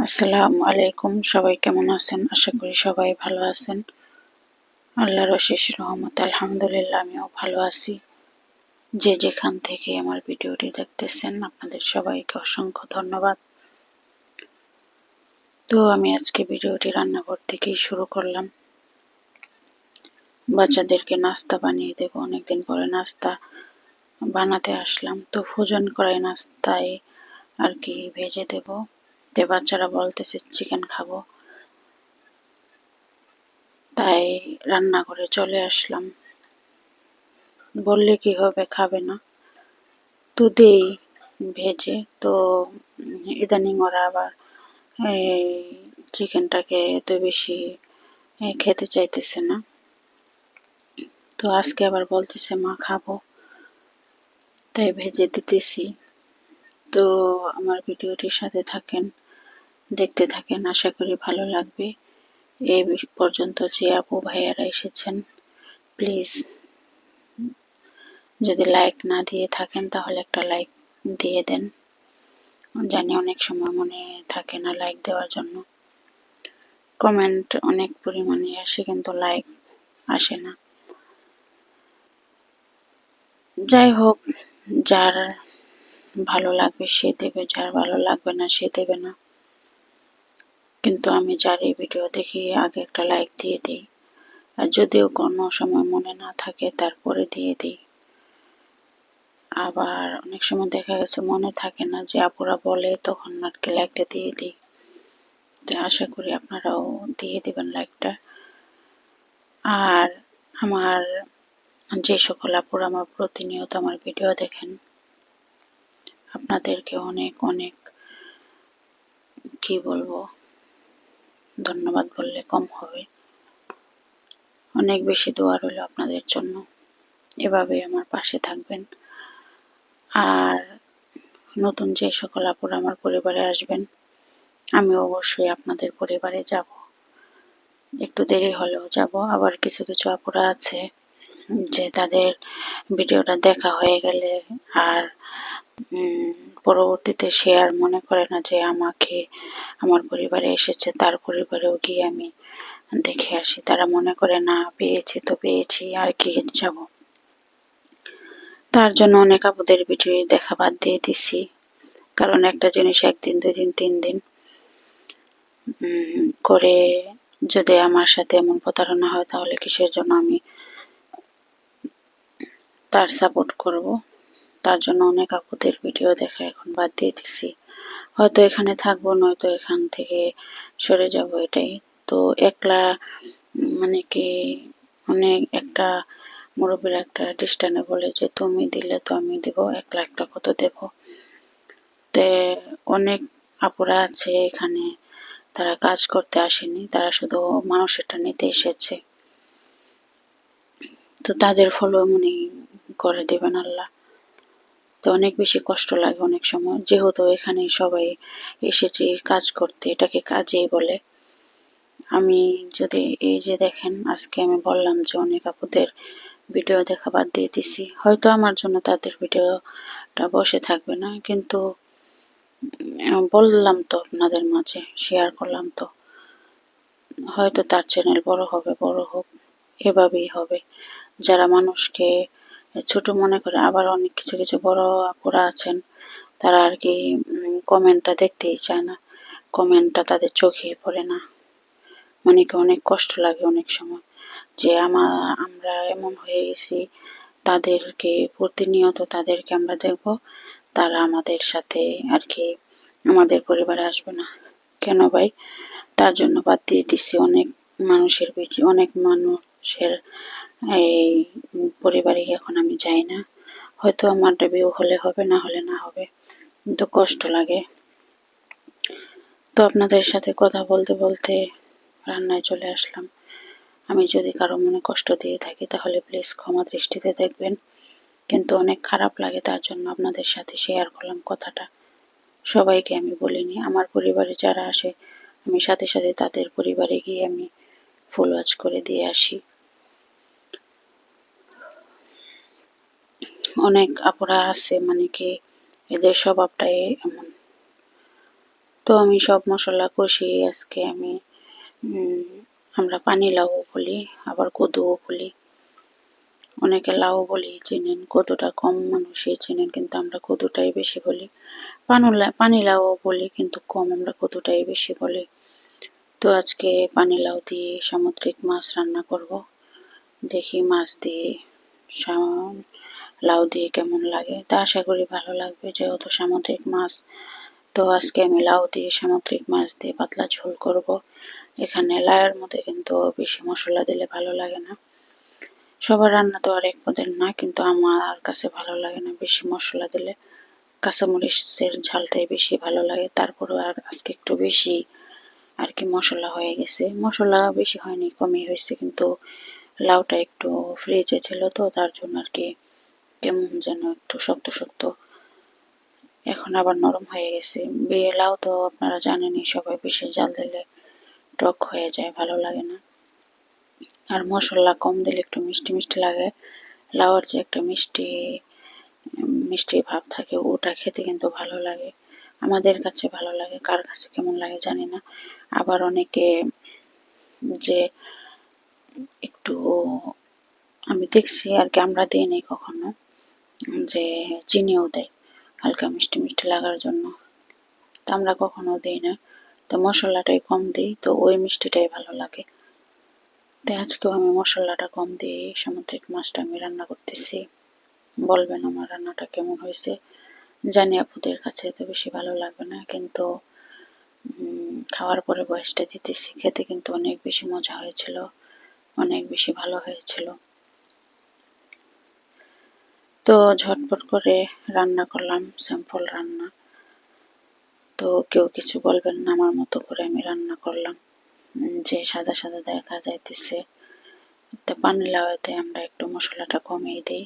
আসসালামু আলাইকুম। সবাই কেমন আছেন? আশা করি সবাই ভালো আছেন। আল্লাহর অশেষ রহমত, আলহামদুলিল্লাহ আমিও ভালো আছি। যে যেখান থেকে আমার ভিডিওটি দেখতেছেন আপনাদের সবাইকে অসংখ্য ধন্যবাদ। তো আমি আজকে ভিডিওটি রান্নাঘর থেকেই শুরু করলাম। বাচ্চাদেরকে নাস্তা বানিয়ে দেব, অনেকদিন পরে নাস্তা বানাতে আসলাম। তো ফ্রোজেন করাই নাস্তায় আর কি ভেজে দেব। তো বাচ্চারা বলতেছে চিকেন খাবো, তাই রান্না করে চলে আসলাম। বললে কি হবে, খাবে না তো দেই ভেজে। তো ইদানিং ওরা আবার এই চিকেনটাকে এত বেশি খেতে চাইতেছে না। তো আজকে আবার বলতেছে মা খাবো, তাই ভেজে দিতেছি। তো আমার ভিডিওটির সাথে থাকেন, দেখতে থাকেন, আশা করি ভালো লাগবে। এই পর্যন্ত যে আপু ভাইয়ারা এসেছেন, প্লিজ যদি লাইক না দিয়ে থাকেন তাহলে একটা লাইক দিয়ে দেন। জানি অনেক সময় মনে থাকে না লাইক দেওয়ার জন্য, কমেন্ট অনেক পরিমাণে আসে কিন্তু লাইক আসে না। যাই হোক, যার ভালো লাগবে সে দেবে, যার ভালো লাগবে না সে দেবে না। কিন্তু আমি যার এই ভিডিও দেখি আগে একটা লাইক দিয়ে দিই, আর যদিও কোনো সময় মনে না থাকে তারপরে দিয়ে দিই। আবার অনেক সময় দেখা গেছে মনে থাকে না, যে আপুরা বলে তখন আর কি লাইকটা দিয়ে দিই। তো আশা করি আপনারাও দিয়ে দিবেন লাইকটা। আর আমার যে সকল আপুরা আমার প্রতিনিয়ত আমার ভিডিও দেখেন, আপনাদেরকে অনেক অনেক কি বলবো, ধন্যবাদ বললে কম হবে। অনেক বেশি দোয়া রইল আপনাদের জন্য, এভাবে আমার পাশে থাকবেন। আর নতুন যে সকল আপুরা আমার পরিবারে আসবেন, আমি অবশ্যই আপনাদের পরিবারে যাব, একটু দেরি হলেও যাব। আবার কিছু কিছু আপুরা আছে যে তাদের ভিডিওটা দেখা হয়ে গেলে আর পরবর্তীতে সে আর মনে করে না যে আমাকে আমার পরিবারে এসেছে, তার পরিবারেও গিয়ে আমি দেখে আসি। তারা মনে করে না, পেয়েছি তো পেয়েছি, আর কি যাব। তার জন্য অনেক আপুদের ভিডিও দেখা বাদ দিয়ে দিছি, কারণ একটা জিনিস একদিন দুদিন 3 দিন করে যদি আমার সাথে এমন প্রতারণা হয়, তাহলে কিসের জন্য আমি তার সাপোর্ট করব। তার জন্য অনেক আপুদের ভিডিও দেখা এখন বাদ দিয়ে দিছি। হয়তো এখানে থাকবো, নয়তো এখান থেকে সরে যাব, এটাই তো। একলা মানে কি, অনেক একটা মুরব্বীর একটা দৃষ্টানে বলে যে তুমি দিলে তো আমি দেব, একলা একটা কত দেব। তে অনেক আপুরা আছে এখানে, তারা কাজ করতে আসেনি, তারা শুধু মানুষেরটা নিতে এসেছে। তো তাদের ফলো মনে করে দেবেন আল্লাহ। তো অনেক বেশি কষ্ট লাগে অনেক সময়, যেহেতু এখানে সবাই এসেছে কাজ করতে, এটাকে কাজেই বলে। আমি যদি এই যে দেখেন, আজকে আমি বললাম যে অনেক আপুদের ভিডিও দেখা বাদ দিয়ে দিছি, হয়তো আমার জন্য তাদের ভিডিওটা বসে থাকবে না, কিন্তু বললাম তো আপনাদের মাঝে শেয়ার করলাম তো, হয়তো তার চ্যানেল বড় হবে, বড় হোক, এভাবেই হবে। যারা মানুষকে ছোট মনে করে, আবার অনেক কিছু কিছু বড় আপুরা আছেন, তারা আর কি কমেন্টটা দেখতেই চায় না, কমেন্টটা তাদের চোখে পড়ে না। মানে কি অনেক কষ্ট লাগে অনেক সময়, যে আমরা এমন হয়ে গেছি, তাদেরকে প্রতিনিয়ত তাদেরকে আমরা দেখব, তারা আমাদের সাথে আর কি আমাদের পরিবারে আসবে না। কেন ভাই? তার জন্য বাদ দিয়ে দিছি। অনেক মানুষের ভিডিও, অনেক মানুষের এই পরিবারে এখন আমি যাই না। হয়তো আমার ভিউ হলে হবে, না হলে না হবে, কিন্তু কষ্ট লাগে। তো আপনাদের সাথে কথা বলতে বলতে রান্নায় চলে আসলাম। আমি যদি কারো মনে কষ্ট দিয়ে থাকি তাহলে প্লিজ ক্ষমা দৃষ্টিতে দেখবেন, কিন্তু অনেক খারাপ লাগে, তার জন্য আপনাদের সাথে শেয়ার করলাম কথাটা। সবাইকে আমি বলিনি, আমার পরিবারে যারা আসে আমি সাথে সাথে তাদের পরিবারে গিয়ে আমি ফুল ওয়াচ করে দিয়ে আসি। অনেক আপুরা আছে মানে কি, এদের স্বভাবটাই এমন, তো আমি সব মশলা কষিয়ে আজকে আমরা পানি লাউ বলি, আবার কদুও বলি, অনেকে লাউ বলি চেনেন, কদুটা কম মানুষই চেনেন, কিন্তু আমরা কদুটাই বেশি বলি। পানি লাউ বলি, কিন্তু কম আমরা কদুটাই বেশি বলি। তো আজকে পানি লাউ দিয়ে সামুদ্রিক মাছ রান্না করব। দেখি মাছ দিয়ে লাউ দিয়ে কেমন লাগে, তা আশা করি ভালো লাগবে, যেহেতু সামুদ্রিক মাছ। তো আজকে আমি লাউ দিয়ে সামুদ্রিক মাছ দিয়ে পাতলা ঝোল করব। এখানে লাউয়ের মধ্যে কিন্তু বেশি মশলা দিলে ভালো লাগে না। সবার রান্না তো আর এক পদের না, কিন্তু আমার কাছে ভালো লাগে না বেশি মশলা দিলে। কাঁচামরিচের ঝালটাই বেশি ভালো লাগে, তারপরেও আর আজকে একটু বেশি আর কি মশলা হয়ে গেছে। মশলা বেশি হয়নি, কমই হয়েছে, কিন্তু লাউটা একটু ফ্রিজে ছিল তো তার জন্য আর কি কেমন যেন একটু শক্ত শক্ত, এখন আবার নরম হয়ে গেছে। লাউ তো আপনারা জানেনই সবাই, বেশি জাল দিলে টক হয়ে যায়, ভালো লাগে না। আর মশলা কম দিলে একটু মিষ্টি মিষ্টি লাগে। লাউয়ের যে একটা মিষ্টি মিষ্টি ভাব থাকে, ওটা খেতে কিন্তু ভালো লাগে, আমাদের কাছে ভালো লাগে, কার কাছে কেমন লাগে জানি না। আবার অনেকে যে একটু, আমি দেখছি আর কি, আমরা দিই নি কখনো, যে চিনিও দেয় হালকা মিষ্টি মিষ্টি লাগার জন্য, তা আমরা কখনো দিই না। তো মশলাটাই কম দিই, তো ওই মিষ্টিটাই ভালো লাগে। তাই আজকেও আমি মশলাটা কম দিয়ে সামুদ্রিক মাছটা আমি রান্না করতেছি। বলবেন আমার রান্নাটা কেমন হয়েছে। জানি আপুদের কাছে তো বেশি ভালো লাগবে না, কিন্তু খাওয়ার পরে বয়সটা দিতেছি, খেতে কিন্তু অনেক বেশি মজা হয়েছিল, অনেক বেশি ভালো হয়েছিল। তো ঝটপট করে রান্না করলাম, সিম্পল রান্না। তো কেউ কিছু বলবেন না, আমার মতো করে আমি রান্না করলাম, যে সাদা সাদা দেখা যাইতেছে। তো পানি লাউতে আমরা একটু মশলাটা কমিয়ে দিই।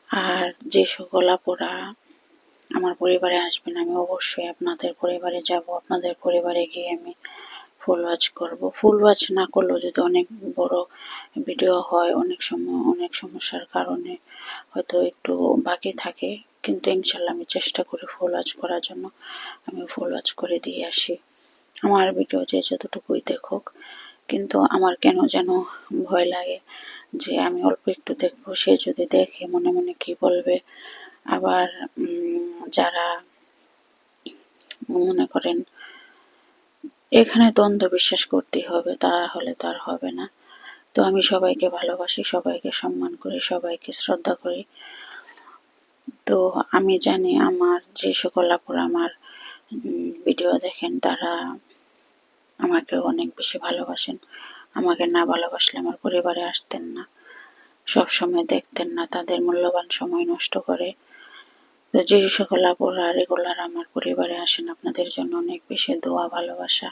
আর যে সকল আপুরা আমার পরিবারে আসবেন, আমি অবশ্যই আপনাদের পরিবারে যাব, আপনাদের পরিবারে গিয়ে আমি ফুল ওয়াচ করব। ফুল ওয়াচ না করলেও যদি অনেক বড় ভিডিও হয়, অনেক সময় অনেক সমস্যার কারণে হয়তো একটু বাকি থাকে, কিন্তু ইনশাল্লাহ আমি চেষ্টা করি ফুল ওয়াচ করার জন্য, আমি ফুল ওয়াচ করে দিয়ে আসি। আমার ভিডিও যে যতটুকুই দেখুক, কিন্তু আমার কেন যেন ভয় লাগে যে আমি অল্প একটু দেখবো, সে যদি দেখে মনে মনে কি বলবে। আবার যারা মনে করেন, এখানে দ্বন্দ্ব বিশ্বাস করতেই হবে, তাহলে তো আর হবে না। তো আমি সবাইকে ভালোবাসি, সবাইকে সম্মান করি, সবাইকে শ্রদ্ধা করি। তো আমি জানি আমার যে সকল আপুরা আমার ভিডিও দেখেন, তারা আমাকে অনেক বেশি ভালোবাসেন। আমাকে না ভালোবাসলে আমার পরিবারে আসতেন না, সব সময় দেখতেন না, তাদের মূল্যবান সময় নষ্ট করে। তো যে সকল আপুরা রেগুলার আমার পরিবারে আসেন, আপনাদের জন্য অনেক বেশি দোয়া ভালোবাসা।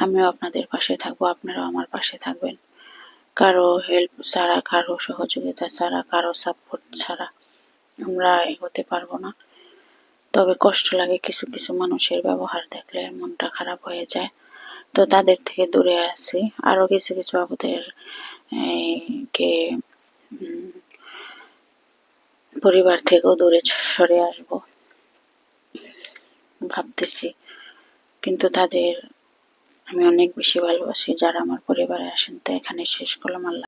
আমিও আপনাদের পাশে থাকবো, আপনারাও আমার পাশে থাকবেন। কারো হেল্প ছাড়া, কারো সহযোগিতা ছাড়া, কারো সাপোর্ট ছাড়া আমরা এগোতে পারবো না। তবে কষ্ট লাগে কিছু কিছু মানুষের ব্যবহার দেখলে, মনটা খারাপ হয়ে যায়। তো তাদের থেকে দূরে আছি, আরো কিছু কিছু আপুদের কে পরিবার থেকেও দূরে সরে আসবো ভাবতেছি, কিন্তু তাদের আমি অনেক বেশি ভালোবাসি যারা আমার পরিবারে আসেন। তো এখানে শেষ করলাম। আল্লাহ।